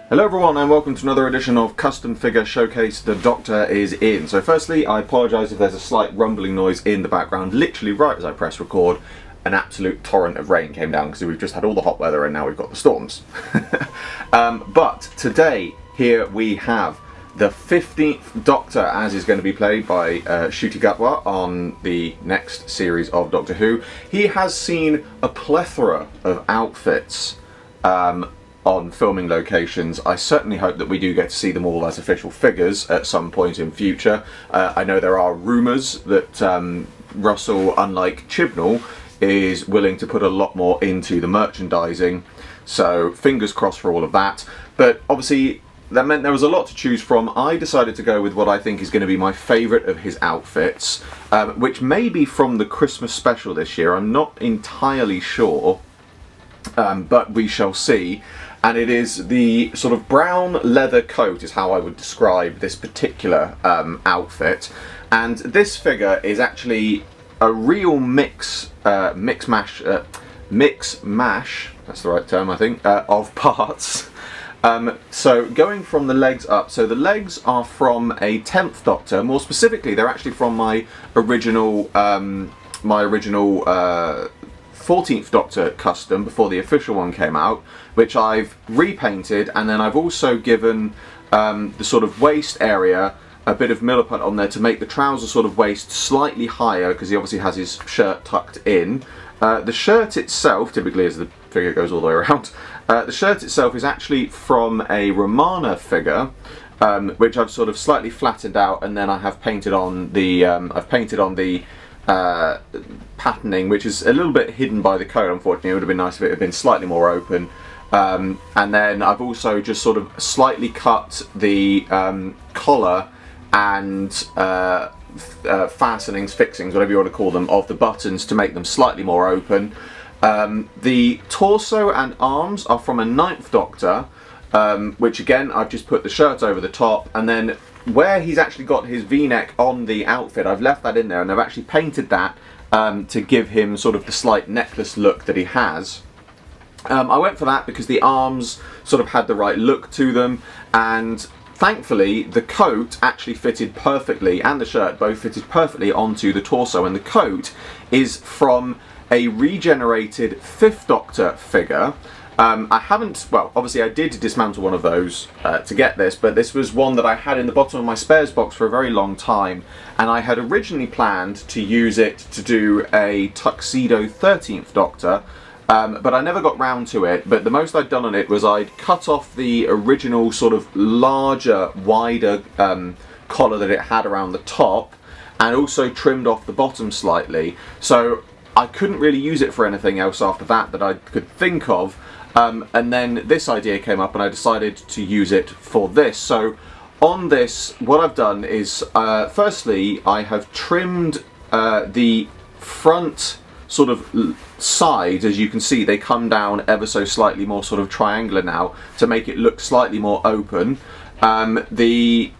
Hello everyone and welcome to another edition of Custom Figure Showcase. The Doctor is in. So firstly, I apologise if there's a slight rumbling noise in the background. Literally right as I press record, an absolute torrent of rain came down because we've just had all the hot weather and now we've got the storms. But today, here we have the 15th Doctor, as is going to be played by Ncuti Gatwa on the next series of Doctor Who. He has seen a plethora of outfits on filming locations. I certainly hope that we do get to see them all as official figures at some point in future. I know there are rumours that Russell, unlike Chibnall, is willing to put a lot more into the merchandising, so fingers crossed for all of that. But obviously that meant there was a lot to choose from. I decided to go with what I think is going to be my favourite of his outfits, which may be from the Christmas special this year. I'm not entirely sure, but we shall see. And it is the sort of brown leather coat is how I would describe this particular outfit. And this figure is actually a real mix mash, that's the right term I think, of parts. So going from the legs up, so the legs are from a 10th Doctor. More specifically, they're actually from my original 14th Doctor custom before the official one came out, which I've repainted, and then I've also given the sort of waist area a bit of milliput on there to make the trouser sort of waist slightly higher, because he obviously has his shirt tucked in. The shirt itself, typically as the figure goes all the way around, the shirt itself is actually from a Romana figure, which I've sort of slightly flattened out, and then I have painted on the patterning, which is a little bit hidden by the coat. Unfortunately, it would have been nice if it had been slightly more open. And then I've also just sort of slightly cut the collar and fastenings, fixings, whatever you want to call them, of the buttons to make them slightly more open. The torso and arms are from a 9th Doctor, which again I've just put the shirt over the top, and then where he's actually got his V-neck on the outfit, I've left that in there, and I've actually painted that to give him sort of the slight necklace look that he has. I went for that because the arms sort of had the right look to them, and thankfully the coat actually fitted perfectly, and the shirt both fitted perfectly onto the torso, and the coat is from a regenerated 5th Doctor figure. I haven't, well, obviously I did dismantle one of those to get this, but this was one that I had in the bottom of my spares box for a very long time, and I had originally planned to use it to do a tuxedo 13th Doctor, but I never got round to it. But the most I'd done on it was I'd cut off the original sort of larger, wider collar that it had around the top, and also trimmed off the bottom slightly, so I couldn't really use it for anything else after that I could think of. And then this idea came up and I decided to use it for this. So on this, what I've done is, firstly, I have trimmed the front sort of sides. As you can see, they come down ever so slightly more sort of triangular now to make it look slightly more open. The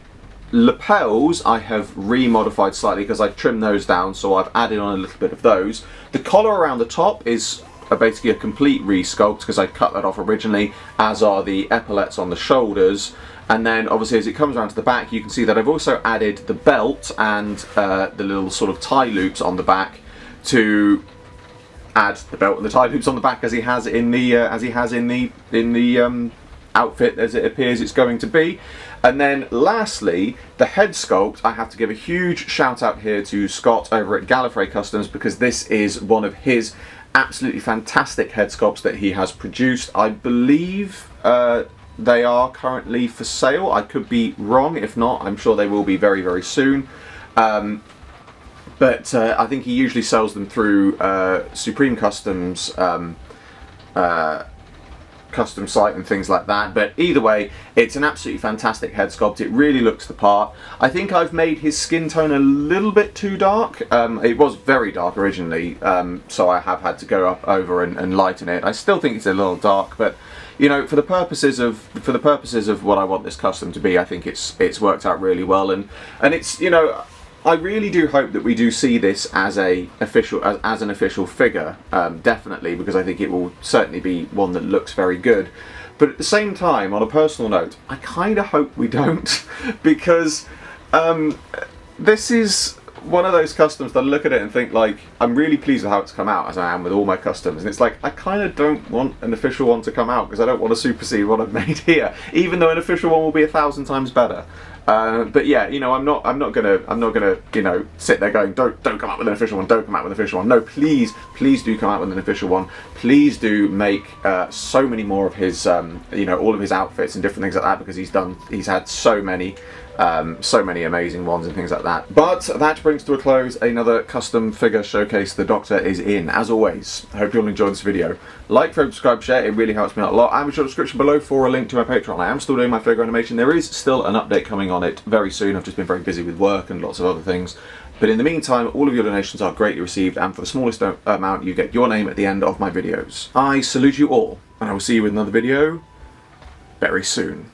lapels I have remodified slightly because I trimmed those down, so I've added on a little bit of those. The collar around the top is basically a complete resculpt because I cut that off originally, as are the epaulets on the shoulders. And then obviously as it comes around to the back, you can see that I've also added the belt and the little sort of tie loops on the back to add the belt and the tie loops on the back as he has in the outfit as it appears it's going to be. And then lastly, the head sculpt, I have to give a huge shout out here to Scott over at Gallifrey Customs, because this is one of his absolutely fantastic head sculpts that he has produced. I believe they are currently for sale. I could be wrong. If not, I'm sure they will be very, very soon. But I think he usually sells them through Supreme Customs custom site and things like that. But either way, it's an absolutely fantastic head sculpt. It really looks the part. I think I've made his skin tone a little bit too dark. It was very dark originally, so I have had to go up over and lighten it. I still think it's a little dark, but you know, for the purposes of what I want this custom to be, I think it's worked out really well, and it's, you know, I really do hope that we do see this as an official figure, definitely, because I think it will certainly be one that looks very good. But at the same time, on a personal note, I kind of hope we don't, because this is one of those customs that I look at it and think, like, I'm really pleased with how it's come out, as I am with all my customs, and it's like, I kind of don't want an official one to come out, because I don't want to supersede what I've made here, even though an official one will be 1,000 times better. But yeah, you know, I'm not gonna, you know, sit there going, don't come out with an official one, don't come out with an official one. No, please do come out with an official one. Please do make so many more of his, you know, all of his outfits and different things like that, because he's had so many amazing ones and things like that. But that brings to a close another custom figure showcase the Doctor is in. As always, I hope you all enjoyed this video. Like, favorite, subscribe, share, it really helps me out a lot. I have a short description below for a link to my Patreon. I am still doing my figure animation. There is still an update coming on it very soon. I've just been very busy with work and lots of other things. But in the meantime, all of your donations are greatly received, and for the smallest amount, you get your name at the end of my videos. I salute you all, and I will see you with another video very soon.